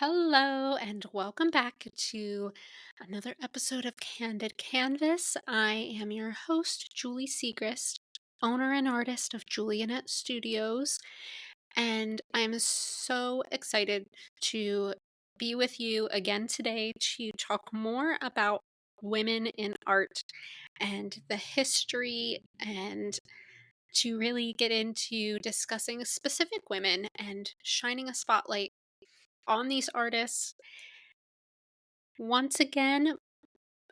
Hello, and welcome back to another episode of Candid Canvas. I am your host, Julie Siegrist, owner and artist of Julianet Studios, and I'm so excited to be with you again today to talk more about women in art and the history and to really get into discussing specific women and shining a spotlight on these artists. Once again,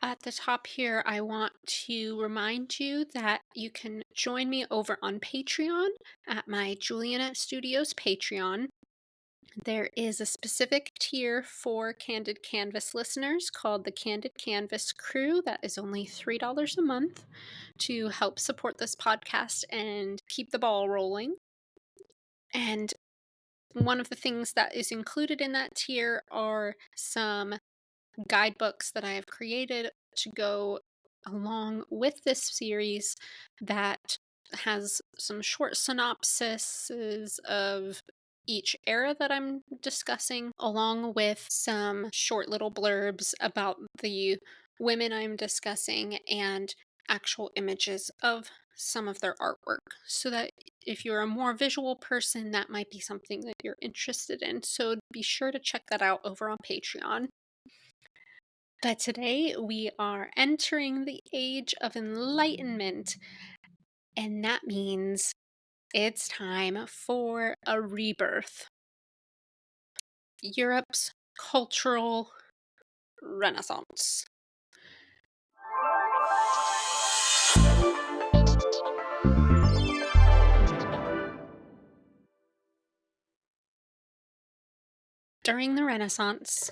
at the top here, I want to remind you that you can join me over on Patreon at my Julianet Studios Patreon. There is a specific tier for Candid Canvas listeners called the Candid Canvas Crew that is only $3 a month to help support this podcast and keep the ball rolling. And one of the things that is included in that tier are some guidebooks that I have created to go along with this series that has some short synopsises of each era that I'm discussing, along with some short little blurbs about the women I'm discussing and actual images of some of their artwork, so that if you're a more visual person, that might be something that you're interested in. So be sure to check that out over on Patreon. But today we are entering the age of enlightenment, and that means it's time for a rebirth. Europe's cultural renaissance. During the Renaissance,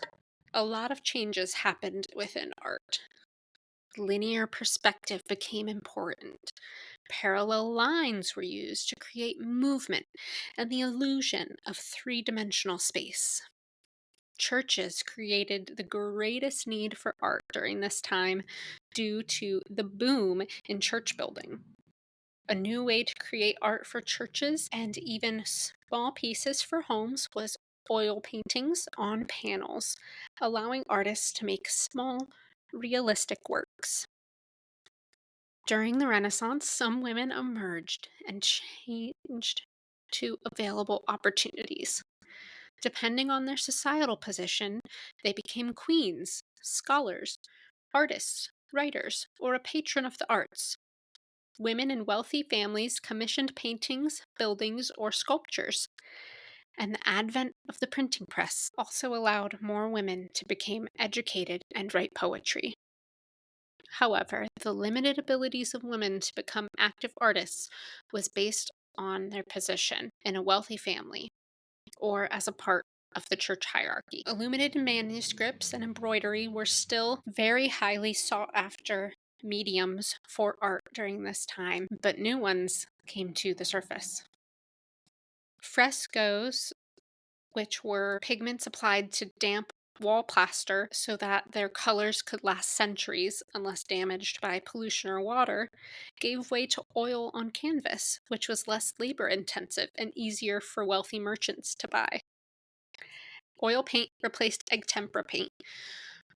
a lot of changes happened within art. Linear perspective became important. Parallel lines were used to create movement and the illusion of three-dimensional space. Churches created the greatest need for art during this time due to the boom in church building. A new way to create art for churches and even small pieces for homes was oil paintings on panels, allowing artists to make small, realistic works. During the Renaissance, some women emerged and changed to available opportunities. Depending on their societal position, they became queens, scholars, artists, writers, or a patron of the arts. Women in wealthy families commissioned paintings, buildings, or sculptures, and the advent of the printing press also allowed more women to become educated and write poetry. However, the limited abilities of women to become active artists was based on their position in a wealthy family or as a part of the church hierarchy. Illuminated manuscripts and embroidery were still very highly sought after mediums for art during this time, but new ones came to the surface. Frescoes, which were pigments applied to damp wall plaster so that their colors could last centuries unless damaged by pollution or water, gave way to oil on canvas, which was less labor intensive and easier for wealthy merchants to buy. Oil paint replaced egg tempera paint,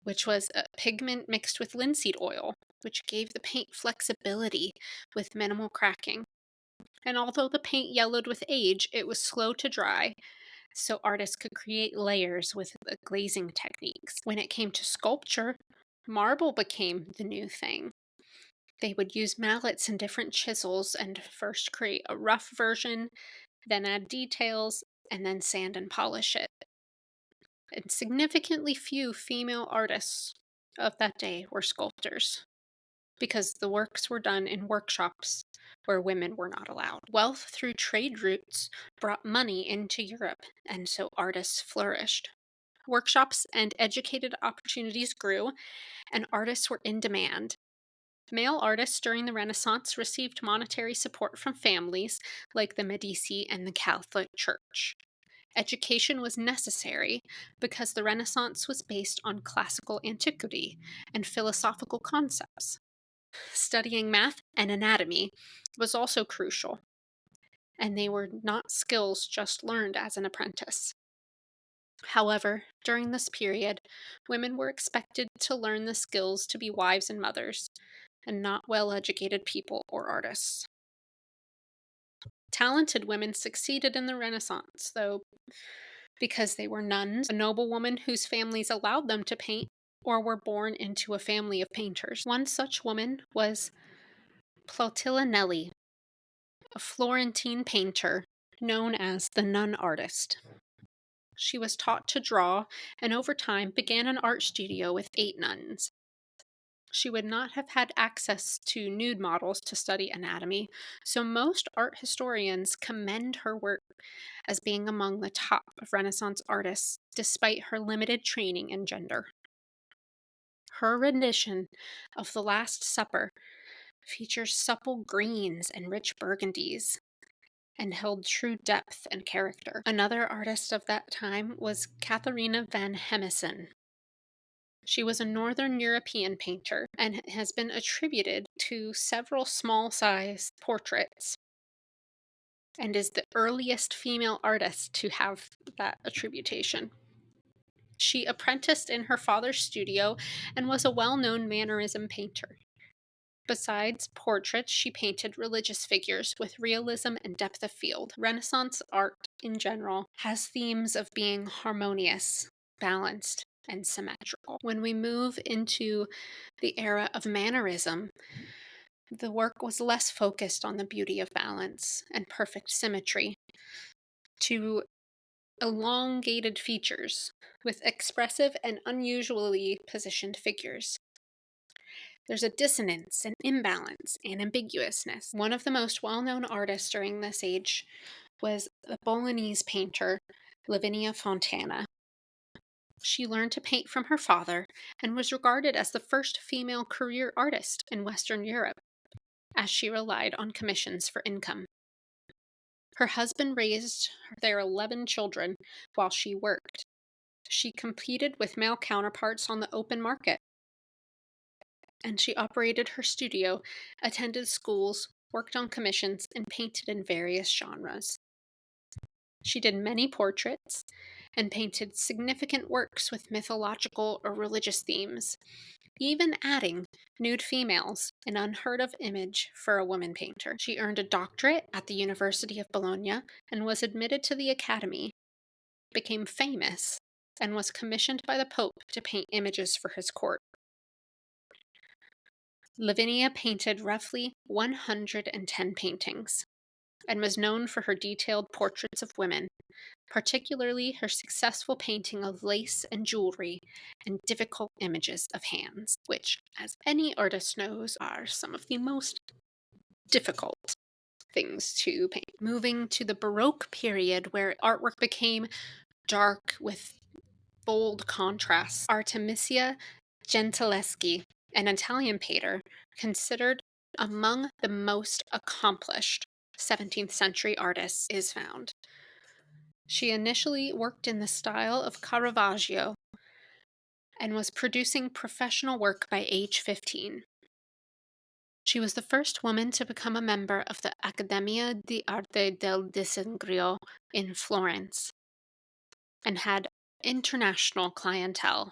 which was a pigment mixed with linseed oil, which gave the paint flexibility with minimal cracking. And although the paint yellowed with age, it was slow to dry, so artists could create layers with the glazing techniques. When it came to sculpture, marble became the new thing. They would use mallets and different chisels and first create a rough version, then add details, and then sand and polish it. And significantly few female artists of that day were sculptors, because the works were done in workshops where women were not allowed. Wealth through trade routes brought money into Europe, and so artists flourished. Workshops and educated opportunities grew, and artists were in demand. Male artists during the Renaissance received monetary support from families like the Medici and the Catholic Church. Education was necessary because the Renaissance was based on classical antiquity and philosophical concepts. Studying math and anatomy was also crucial, and they were not skills just learned as an apprentice. However, during this period, women were expected to learn the skills to be wives and mothers, and not well educated people or artists. Talented women succeeded in the Renaissance, though, because they were nuns, a noblewoman whose families allowed them to paint, or were born into a family of painters. One such woman was Plautilla Nelli, a Florentine painter known as the nun artist. She was taught to draw and over time began an art studio with 8 nuns. She would not have had access to nude models to study anatomy, so most art historians commend her work as being among the top of Renaissance artists despite her limited training and gender. Her rendition of The Last Supper features supple greens and rich burgundies and held true depth and character. Another artist of that time was Katharina van Hemissen. She was a Northern European painter and has been attributed to several small-size portraits and is the earliest female artist to have that attribution. She apprenticed in her father's studio and was a well-known mannerism painter. Besides portraits, she painted religious figures with realism and depth of field. Renaissance art, in general, has themes of being harmonious, balanced, and symmetrical. When we move into the era of mannerism, the work was less focused on the beauty of balance and perfect symmetry to elongated features with expressive and unusually positioned figures. There's a dissonance, an imbalance, and ambiguousness. One of the most well-known artists during this age was the Bolognese painter Lavinia Fontana. She learned to paint from her father and was regarded as the first female career artist in Western Europe, as she relied on commissions for income. Her husband raised their 11 children while she worked. She competed with male counterparts on the open market, and she operated her studio, attended schools, worked on commissions, and painted in various genres. She did many portraits and painted significant works with mythological or religious themes, even adding nude females, an unheard of image for a woman painter. She earned a doctorate at the University of Bologna and was admitted to the Academy, became famous, and was commissioned by the Pope to paint images for his court. Lavinia painted roughly 110 paintings and was known for her detailed portraits of women, particularly her successful painting of lace and jewelry and difficult images of hands, which, as any artist knows, are some of the most difficult things to paint. Moving to the Baroque period, where artwork became dark with bold contrasts, Artemisia Gentileschi, an Italian painter, considered among the most accomplished 17th century artists, is found. She initially worked in the style of Caravaggio and was producing professional work by age 15. She was the first woman to become a member of the Accademia di Arte del Disegno in Florence and had international clientele.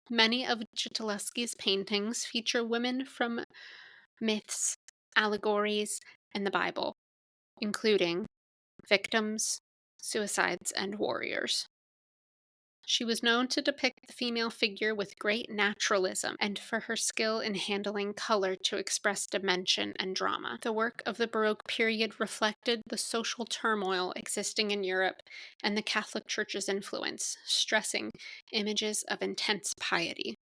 Many of Gentileschi's paintings feature women from myths, allegories, and the Bible, including victims, suicides, and warriors. She was known to depict the female figure with great naturalism and for her skill in handling color to express dimension and drama. The work of the Baroque period reflected the social turmoil existing in Europe and the Catholic Church's influence, stressing images of intense piety.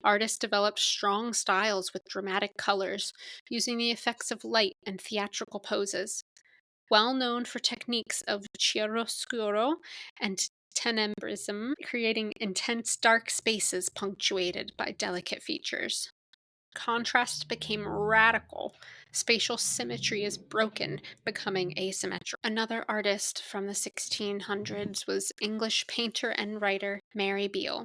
Artists developed strong styles with dramatic colors, using the effects of light and theatrical poses. Well known for techniques of chiaroscuro and tenebrism, creating intense dark spaces punctuated by delicate features. Contrast became radical. Spatial symmetry is broken, becoming asymmetrical. Another artist from the 1600s was English painter and writer Mary Beale.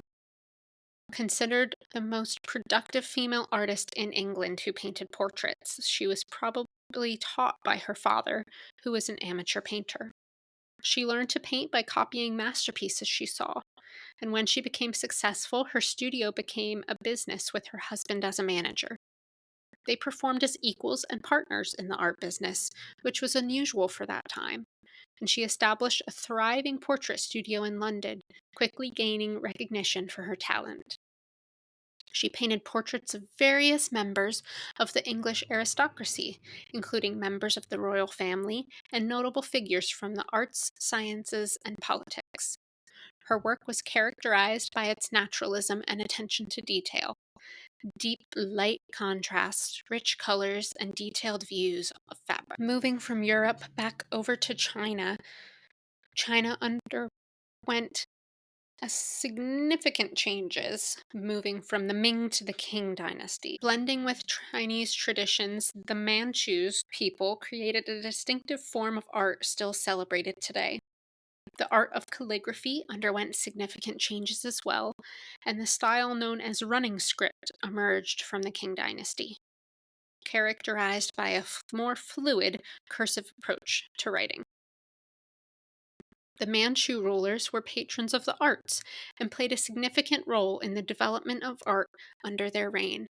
Considered the most productive female artist in England who painted portraits, she was probably taught by her father, who was an amateur painter. She learned to paint by copying masterpieces she saw, and when she became successful, her studio became a business with her husband as a manager. They performed as equals and partners in the art business, which was unusual for that time, and she established a thriving portrait studio in London, quickly gaining recognition for her talent. She painted portraits of various members of the English aristocracy, including members of the royal family and notable figures from the arts, sciences, and politics. Her work was characterized by its naturalism and attention to detail. Deep light contrasts, rich colors, and detailed views of fabric. Moving from Europe back over to China, China underwent a significant changes moving from the Ming to the Qing dynasty. Blending with Chinese traditions, the Manchus people created a distinctive form of art still celebrated today. The art of calligraphy underwent significant changes as well, and the style known as running script emerged from the Qing dynasty, characterized by a more fluid, cursive approach to writing. The Manchu rulers were patrons of the arts and played a significant role in the development of art under their reign.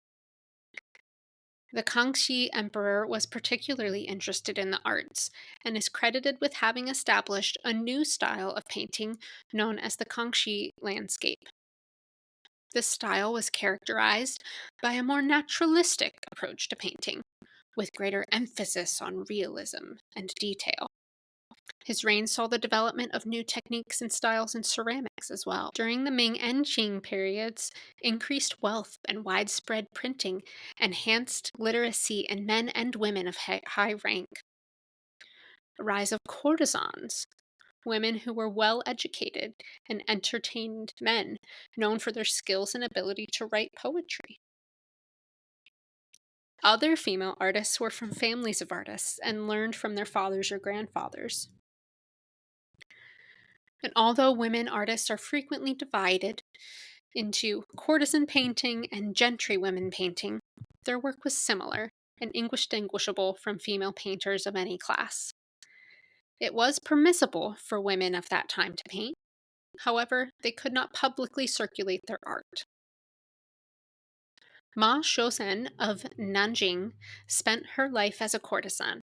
The Kangxi Emperor was particularly interested in the arts and is credited with having established a new style of painting known as the Kangxi landscape. This style was characterized by a more naturalistic approach to painting, with greater emphasis on realism and detail. His reign saw the development of new techniques and styles in ceramics as well. During the Ming and Qing periods, increased wealth and widespread printing enhanced literacy in men and women of high rank. The rise of courtesans, women who were well educated and entertained men, known for their skills and ability to write poetry. Other female artists were from families of artists and learned from their fathers or grandfathers. And although women artists are frequently divided into courtesan painting and gentry women painting, their work was similar and indistinguishable from female painters of any class. It was permissible for women of that time to paint, however, they could not publicly circulate their art. Ma Shouzen of Nanjing spent her life as a courtesan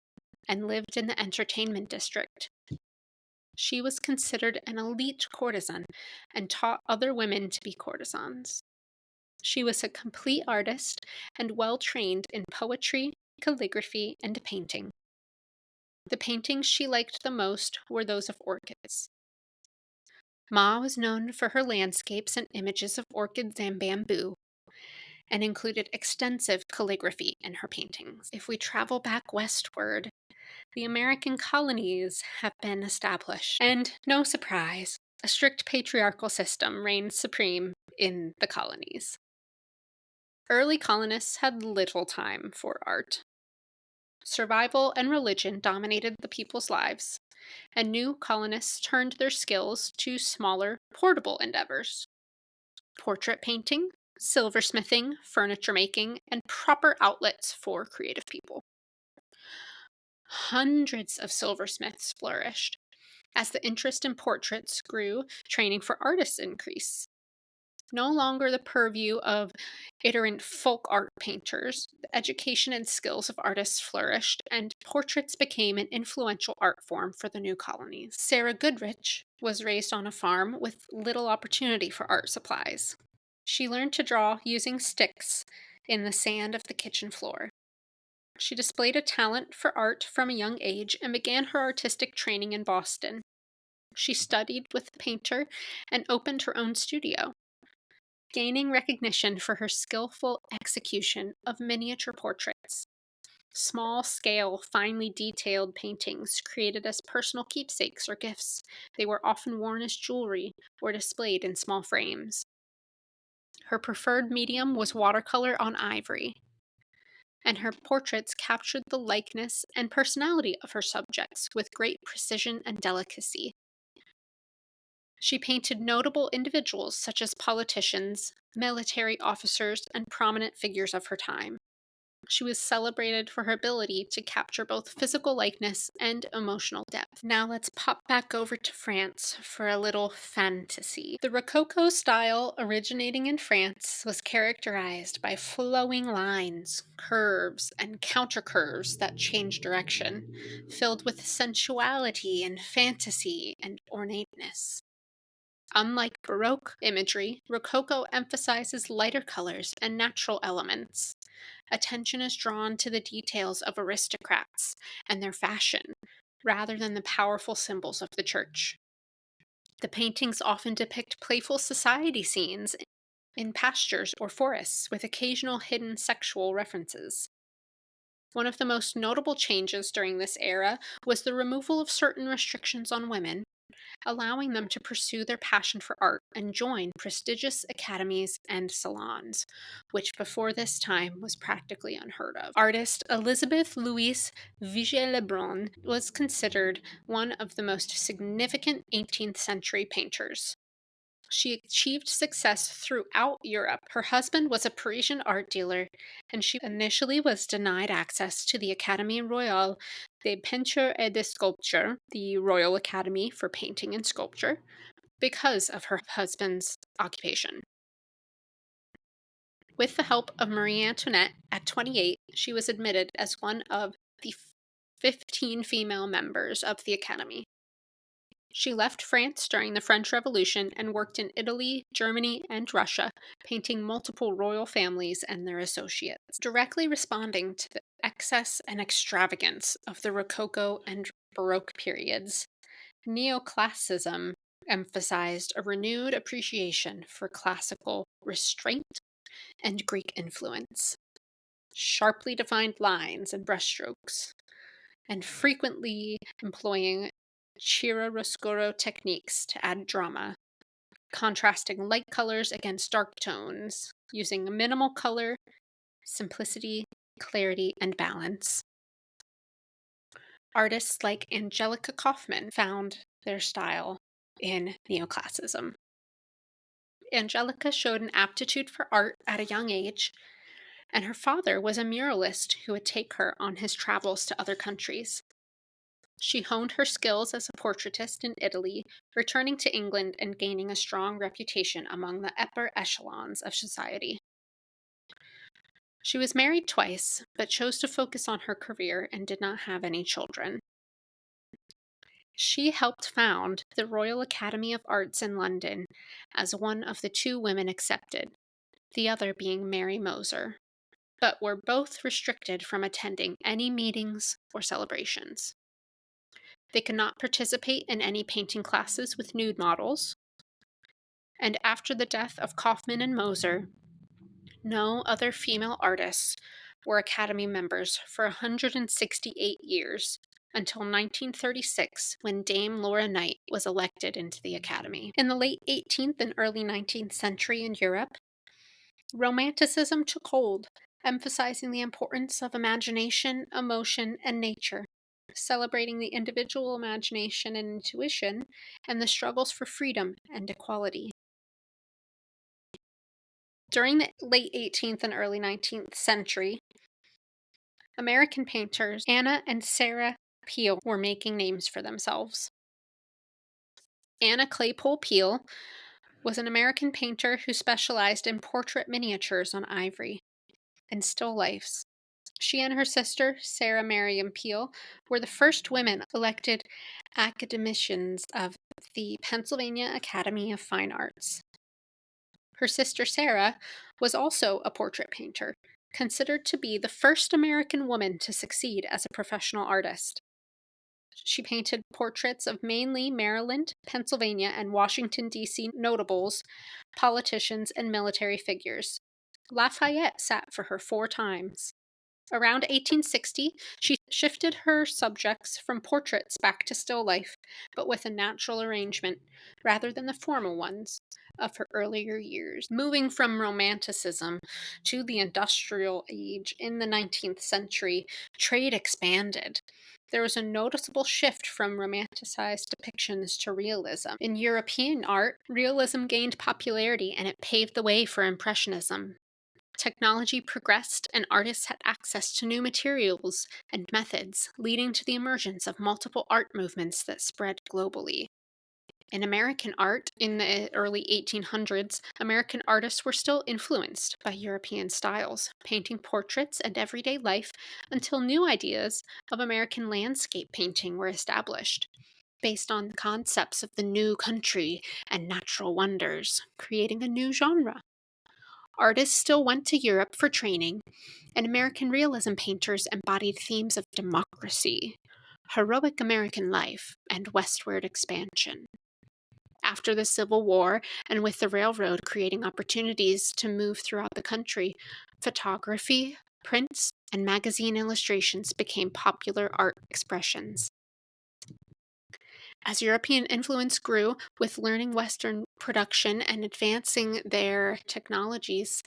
and lived in the entertainment district. She was considered an elite courtesan and taught other women to be courtesans. She was a complete artist and well trained in poetry, calligraphy, and painting. The paintings she liked the most were those of orchids. Ma was known for her landscapes and images of orchids and bamboo, and included extensive calligraphy in her paintings. If we travel back westward, the American colonies have been established, and no surprise, a strict patriarchal system reigned supreme in the colonies. Early colonists had little time for art. Survival and religion dominated the people's lives, and new colonists turned their skills to smaller, portable endeavors: portrait painting, silversmithing, furniture making, and proper outlets for creative people. Hundreds of silversmiths flourished. As the interest in portraits grew, training for artists increased. No longer the purview of itinerant folk art painters, the education and skills of artists flourished, and portraits became an influential art form for the new colonies. Sarah Goodrich was raised on a farm with little opportunity for art supplies. She learned to draw using sticks in the sand of the kitchen floor. She displayed a talent for art from a young age and began her artistic training in Boston. She studied with a painter and opened her own studio, gaining recognition for her skillful execution of miniature portraits. Small-scale, finely detailed paintings created as personal keepsakes or gifts. They were often worn as jewelry or displayed in small frames. Her preferred medium was watercolor on ivory, and her portraits captured the likeness and personality of her subjects with great precision and delicacy. She painted notable individuals such as politicians, military officers, and prominent figures of her time. She was celebrated for her ability to capture both physical likeness and emotional depth. Now let's pop back over to France for a little fantasy. The Rococo style, originating in France, was characterized by flowing lines, curves, and countercurves that change direction, filled with sensuality and fantasy and ornateness. Unlike Baroque imagery, Rococo emphasizes lighter colors and natural elements. Attention is drawn to the details of aristocrats and their fashion, rather than the powerful symbols of the church. The paintings often depict playful society scenes in pastures or forests, with occasional hidden sexual references. One of the most notable changes during this era was the removal of certain restrictions on women, allowing them to pursue their passion for art and join prestigious academies and salons, which before this time was practically unheard of. Artist Elizabeth Louise Vigée-Lebrun was considered one of the most significant 18th century painters. She achieved success throughout Europe. Her husband was a Parisian art dealer, and she initially was denied access to the Académie Royale des Peintures et des Sculptures, the Royal Academy for Painting and Sculpture, because of her husband's occupation. With the help of Marie Antoinette, at 28, she was admitted as one of the 15 female members of the Academy. She left France during the French Revolution and worked in Italy, Germany, and Russia, painting multiple royal families and their associates, directly responding to the excess and extravagance of the Rococo and Baroque periods. Neoclassicism emphasized a renewed appreciation for classical restraint and Greek influence, sharply defined lines and brushstrokes, and frequently employing chiaroscuro techniques to add drama, contrasting light colors against dark tones, using minimal color, simplicity, clarity, and balance. Artists like Angelica Kauffman found their style in neoclassicism. Angelica showed an aptitude for art at a young age, and her father was a muralist who would take her on his travels to other countries. She honed her skills as a portraitist in Italy, returning to England and gaining a strong reputation among the upper echelons of society. She was married twice, but chose to focus on her career and did not have any children. She helped found the Royal Academy of Arts in London as one of the two women accepted, the other being Mary Moser, but were both restricted from attending any meetings or celebrations. They could not participate in any painting classes with nude models. And after the death of Kauffman and Moser, no other female artists were Academy members for 168 years, until 1936, when Dame Laura Knight was elected into the Academy. In the late 18th and early 19th century in Europe, Romanticism took hold, emphasizing the importance of imagination, emotion, and nature, celebrating the individual imagination and intuition, and the struggles for freedom and equality. During the late 18th and early 19th century, American painters Anna and Sarah Beale were making names for themselves. Anna Claypole Beale was an American painter who specialized in portrait miniatures on ivory and still lifes. She and her sister, Sarah Marion Beale, were the first women elected academicians of the Pennsylvania Academy of Fine Arts. Her sister, Sarah, was also a portrait painter, considered to be the first American woman to succeed as a professional artist. She painted portraits of mainly Maryland, Pennsylvania, and Washington, D.C. notables, politicians, and military figures. Lafayette sat for her 4 times. Around 1860, she shifted her subjects from portraits back to still life, but with a natural arrangement, rather than the formal ones of her earlier years. Moving from Romanticism to the Industrial Age in the 19th century, trade expanded. There was a noticeable shift from romanticized depictions to realism. In European art, realism gained popularity and it paved the way for Impressionism. Technology progressed, and artists had access to new materials and methods, leading to the emergence of multiple art movements that spread globally. In American art, in the early 1800s, American artists were still influenced by European styles, painting portraits and everyday life until new ideas of American landscape painting were established, based on the concepts of the new country and natural wonders, creating a new genre. Artists still went to Europe for training, and American realism painters embodied themes of democracy, heroic American life, and westward expansion. After the Civil War, and with the railroad creating opportunities to move throughout the country, photography, prints, and magazine illustrations became popular art expressions. As European influence grew, with learning Western production and advancing their technologies,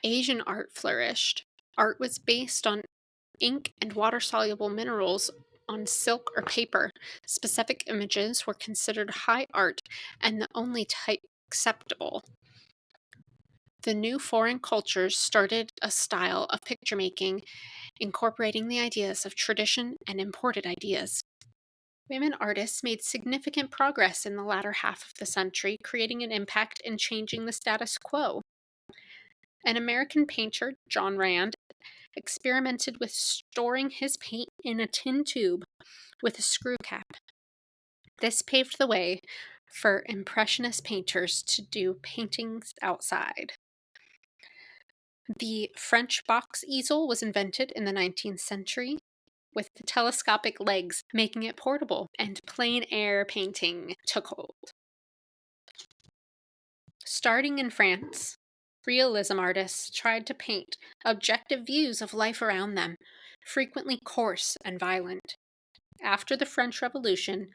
Asian art flourished. Art was based on ink and water soluble minerals on silk or paper. Specific images were considered high art and the only type acceptable. The new foreign cultures started a style of picture making, incorporating the ideas of tradition and imported ideas. Women artists made significant progress in the latter half of the century, creating an impact in changing the status quo. An American painter, John Rand, experimented with storing his paint in a tin tube with a screw cap. This paved the way for Impressionist painters to do paintings outside. The French box easel was invented in the 19th century, with the telescopic legs making it portable, and plein air painting took hold. Starting in France, realism artists tried to paint objective views of life around them, frequently coarse and violent. After the French Revolution,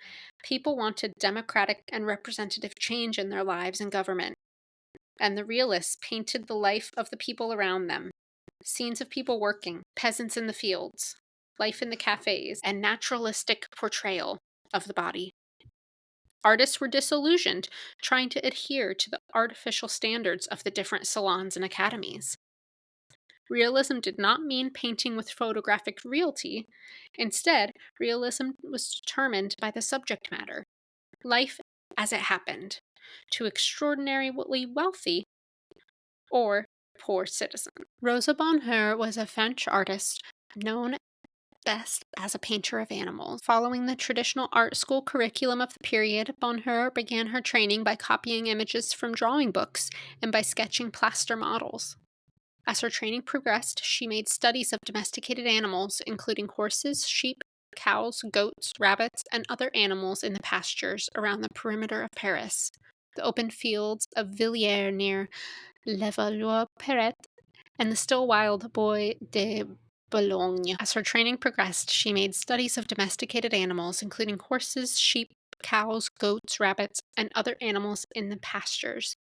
people wanted democratic and representative change in their lives and government, and the realists painted the life of the people around them. Scenes of people working, peasants in the fields, life in the cafes, and naturalistic portrayal of the body. Artists were disillusioned, trying to adhere to the artificial standards of the different salons and academies. Realism did not mean painting with photographic reality. Instead, realism was determined by the subject matter, life as it happened, to extraordinarily wealthy or poor citizen. Rosa Bonheur was a French artist known best as a painter of animals. Following the traditional art school curriculum of the period, Bonheur began her training by copying images from drawing books and by sketching plaster models. As her training progressed, she made studies of domesticated animals, including horses, sheep, cows, goats, rabbits, and other animals in the pastures around the perimeter of Paris, the open fields of Villiers near Levallois-Perret, and the still wild Bois de Boulogne. As her training progressed, she made studies of domesticated animals, including horses, sheep, cows, goats, rabbits, and other animals in the pastures.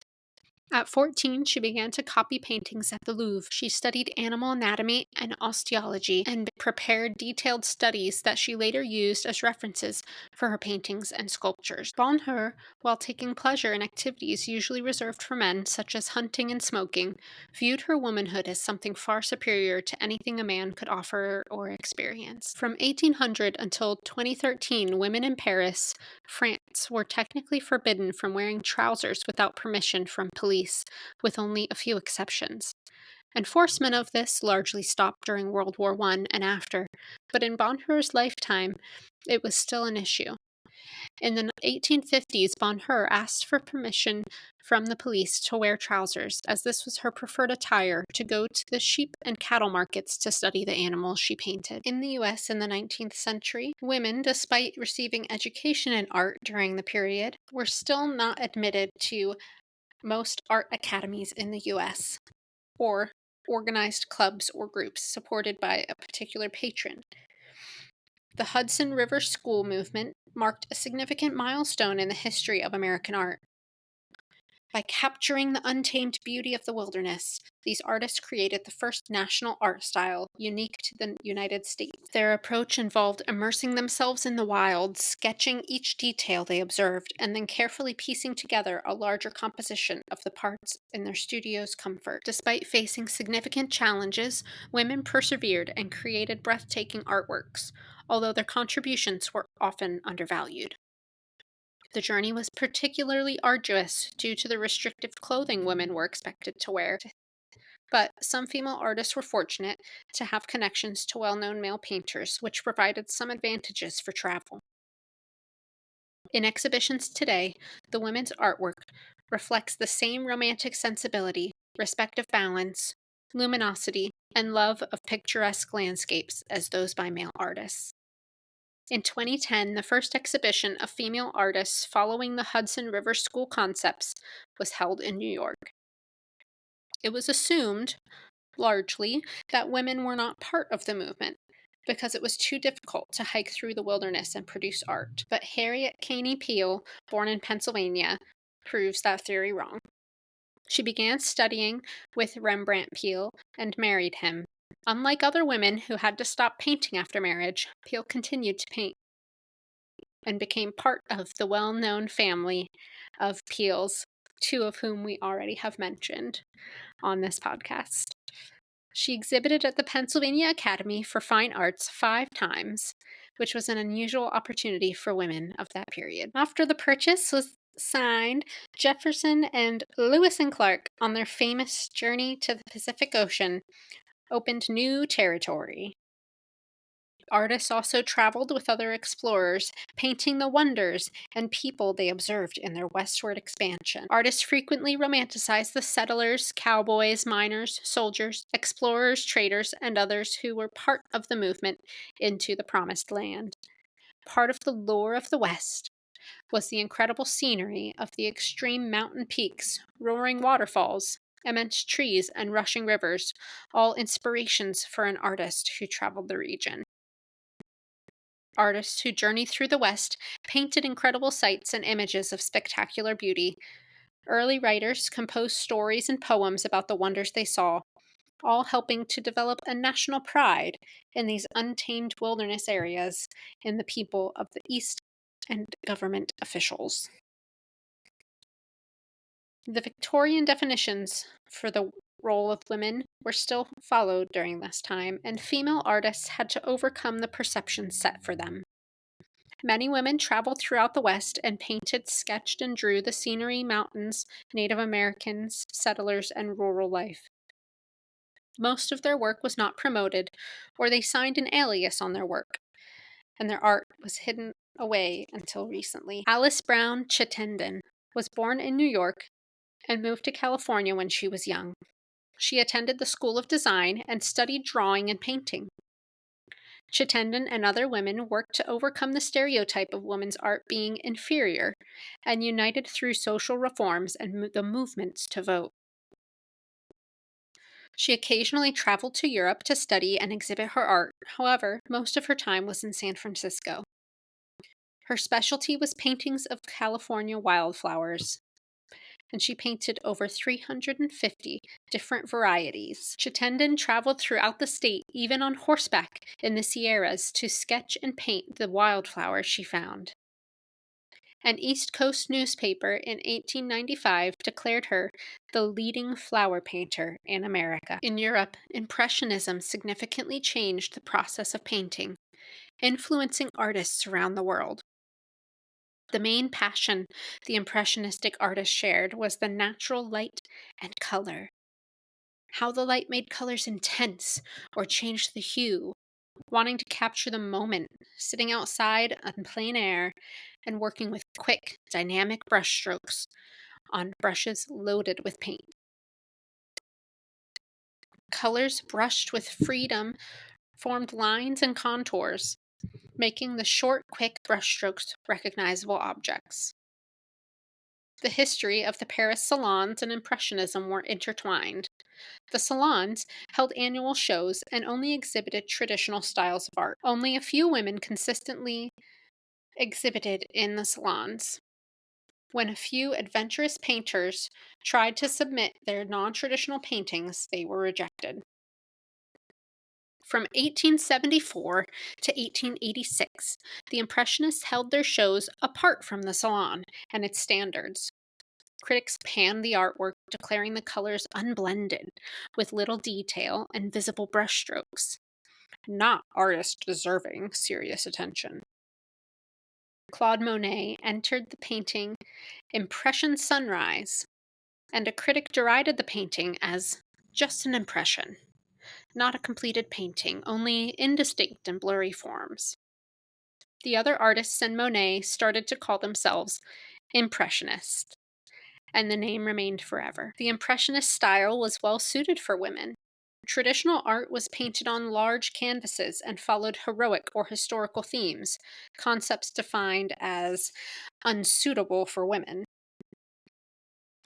At 14, she began to copy paintings at the Louvre. She studied animal anatomy and osteology and prepared detailed studies that she later used as references for her paintings and sculptures. Bonheur, while taking pleasure in activities usually reserved for men, such as hunting and smoking, viewed her womanhood as something far superior to anything a man could offer or experience. From 1800 until 2013, women in Paris, France, were technically forbidden from wearing trousers without permission from police, with only a few exceptions. Enforcement of this largely stopped during World War I and after, but in Bonheur's lifetime, it was still an issue. In the 1850s, Bonheur asked for permission from the police to wear trousers, as this was her preferred attire to go to the sheep and cattle markets to study the animals she painted. In the US in the 19th century, women, despite receiving education in art during the period, were still not admitted to most art academies in the US, or organized clubs or groups supported by a particular patron. The Hudson River School movement marked a significant milestone in the history of American art. By capturing the untamed beauty of the wilderness, These artists created the first national art style unique to the United States. Their approach involved immersing themselves in the wild, sketching each detail they observed, and then carefully piecing together a larger composition of the parts in their studio's comfort. Despite facing significant challenges, women persevered and created breathtaking artworks, although their contributions were often undervalued. The journey was particularly arduous due to the restrictive clothing women were expected to wear. But some female artists were fortunate to have connections to well-known male painters, which provided some advantages for travel. In exhibitions today, the women's artwork reflects the same romantic sensibility, respect of balance, luminosity, and love of picturesque landscapes as those by male artists. In 2010, the first exhibition of female artists following the Hudson River School concepts was held in New York. It was assumed, largely, that women were not part of the movement because it was too difficult to hike through the wilderness and produce art. But Harriet Caney Beale, born in Pennsylvania, proves that theory wrong. She began studying with Rembrandt Peale and married him. Unlike other women who had to stop painting after marriage, Peale continued to paint and became part of the well-known family of Peales, two of whom we already have mentioned on this podcast. She exhibited at the Pennsylvania Academy for Fine Arts 5 times, which was an unusual opportunity for women of that period. After the purchase was signed, Jefferson and Lewis and Clark, on their famous journey to the Pacific Ocean, opened new territory. Artists also traveled with other explorers, painting the wonders and people they observed in their westward expansion. Artists frequently romanticized the settlers, cowboys, miners, soldiers, explorers, traders, and others who were part of the movement into the Promised Land. Part of the lure of the West was the incredible scenery of the extreme mountain peaks, roaring waterfalls, immense trees, and rushing rivers, all inspirations for an artist who traveled the region. Artists who journeyed through the West painted incredible sights and images of spectacular beauty. Early writers composed stories and poems about the wonders they saw, all helping to develop a national pride in these untamed wilderness areas in the people of the East and government officials. The Victorian definitions for the role of women were still followed during this time, and female artists had to overcome the perceptions set for them. Many women traveled throughout the West and painted, sketched, and drew the scenery, mountains, Native Americans, settlers, and rural life. Most of their work was not promoted, or they signed an alias on their work, and their art was hidden away until recently. Alice Brown Chittenden was born in New York and moved to California when she was young. She attended the School of Design and studied drawing and painting. Chittenden and other women worked to overcome the stereotype of women's art being inferior and united through social reforms and the movements to vote. She occasionally traveled to Europe to study and exhibit her art. However, most of her time was in San Francisco. Her specialty was paintings of California wildflowers, and she painted over 350 different varieties. Chittenden traveled throughout the state, even on horseback in the Sierras, to sketch and paint the wildflowers she found. An East Coast newspaper in 1895 declared her the leading flower painter in America. In Europe, Impressionism significantly changed the process of painting, influencing artists around the world. The main passion the Impressionistic artists shared was the natural light and color. How the light made colors intense or changed the hue, wanting to capture the moment, sitting outside on plein air and working with quick, dynamic brushstrokes on brushes loaded with paint. Colors brushed with freedom formed lines and contours, making the short, quick brushstrokes recognizable objects. The history of the Paris salons and Impressionism were intertwined. The salons held annual shows and only exhibited traditional styles of art. Only a few women consistently exhibited in the salons. When a few adventurous painters tried to submit their non traditional paintings, they were rejected. From 1874 to 1886, the Impressionists held their shows apart from the Salon and its standards. Critics panned the artwork, declaring the colors unblended, with little detail and visible brushstrokes, not artists deserving serious attention. Claude Monet entered the painting Impression Sunrise, and a critic derided the painting as just an impression, not a completed painting, only indistinct and blurry forms. The other artists and Monet started to call themselves Impressionists, and the name remained forever. The Impressionist style was well suited for women. Traditional art was painted on large canvases and followed heroic or historical themes, concepts defined as unsuitable for women.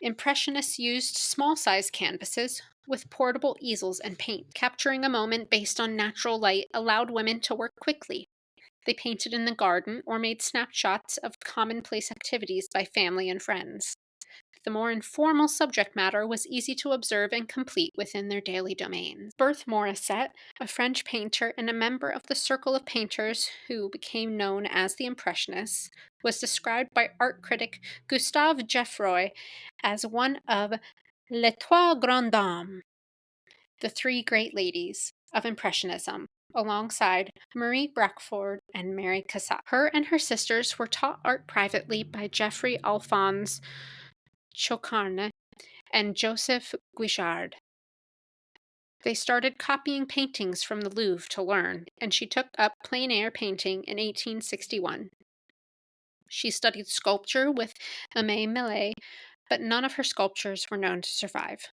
Impressionists used small-sized canvases with portable easels and paint. Capturing a moment based on natural light allowed women to work quickly. They painted in the garden or made snapshots of commonplace activities by family and friends. The more informal subject matter was easy to observe and complete within their daily domains. Berthe Morisset, a French painter and a member of the circle of painters who became known as the Impressionists, was described by art critic Gustave Geffroy as one of les trois grandes dames, the three great ladies of Impressionism, alongside Marie Bracford and Mary Cassatt. Her and her sisters were taught art privately by Geoffrey Alphonse Chocarne and Joseph Guichard. They started copying paintings from the Louvre to learn, and she took up plein air painting in 1861. She studied sculpture with Aimé Millet, but none of her sculptures were known to survive.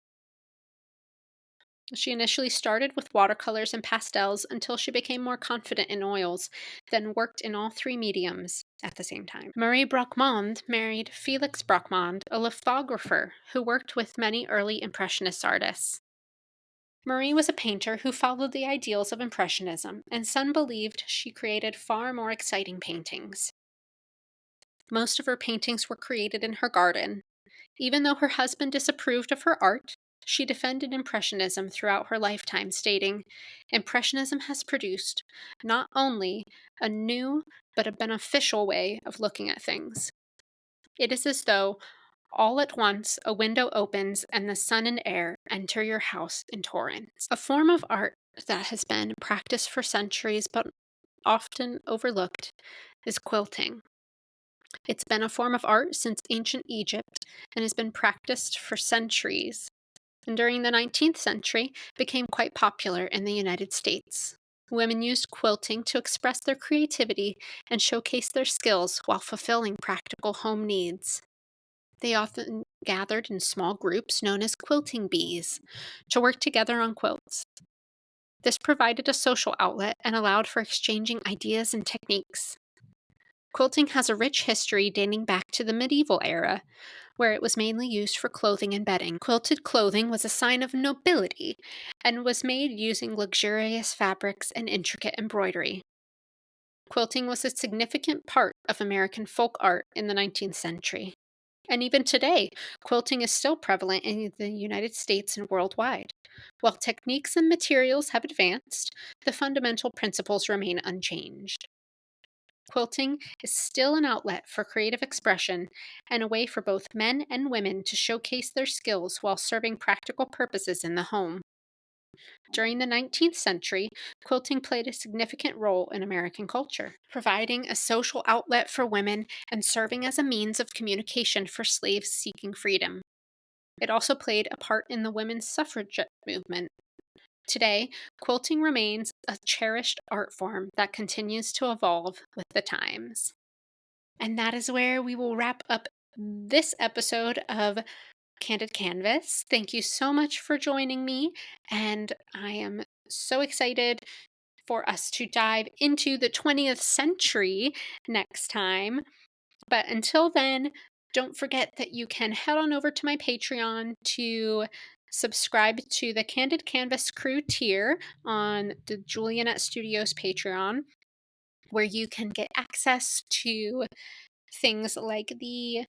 She initially started with watercolors and pastels until she became more confident in oils, then worked in all three mediums at the same time. Marie Brocmond married Felix Brocmond, a lithographer who worked with many early Impressionist artists. Marie was a painter who followed the ideals of Impressionism, and some believed she created far more exciting paintings. Most of her paintings were created in her garden. Even though her husband disapproved of her art, she defended Impressionism throughout her lifetime, stating, "Impressionism has produced not only a new but a beneficial way of looking at things. It is as though all at once a window opens and the sun and air enter your house in torrents." A form of art that has been practiced for centuries but often overlooked is quilting. It's been a form of art since ancient Egypt and has been practiced for centuries, and during the 19th century became quite popular in the United States. Women used quilting to express their creativity and showcase their skills while fulfilling practical home needs. They often gathered in small groups known as quilting bees to work together on quilts. This provided a social outlet and allowed for exchanging ideas and techniques. Quilting has a rich history dating back to the medieval era, where it was mainly used for clothing and bedding. Quilted clothing was a sign of nobility and was made using luxurious fabrics and intricate embroidery. Quilting was a significant part of American folk art in the 19th century. And even today, quilting is still prevalent in the United States and worldwide. While techniques and materials have advanced, the fundamental principles remain unchanged. Quilting is still an outlet for creative expression and a way for both men and women to showcase their skills while serving practical purposes in the home. During the 19th century, quilting played a significant role in American culture, providing a social outlet for women and serving as a means of communication for slaves seeking freedom. It also played a part in the women's suffragette movement. Today, quilting remains a cherished art form that continues to evolve with the times. And that is where we will wrap up this episode of Candid Canvas. Thank you so much for joining me, and I am so excited for us to dive into the 20th century next time. But until then, don't forget that you can head on over to my Patreon to subscribe to the Candid Canvas Crew tier on the Julianette Studios Patreon, where you can get access to things like the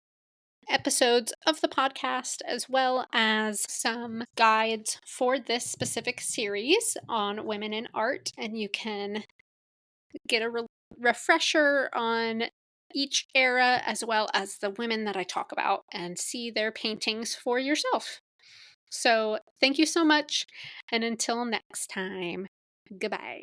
episodes of the podcast, as well as some guides for this specific series on women in art. And you can get a refresher on each era, as well as the women that I talk about, and see their paintings for yourself. So thank you so much, and until next time, goodbye.